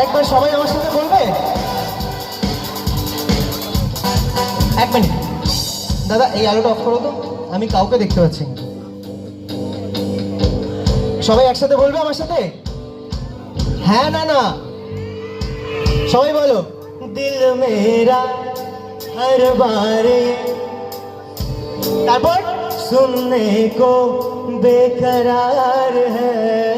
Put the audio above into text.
আরেকবার সবাই আমার সাথে বলবে। এক মিনিট দাদা, এই আলোটা অফ করো তো, আমি কাউকে দেখতে পাচ্ছি না। সবাই একসাথে বলবে আমার সাথে, হ্যাঁ না না, সবাই বলো। দিল মেরা हर बार, তারপর सुनने को बेकरार है।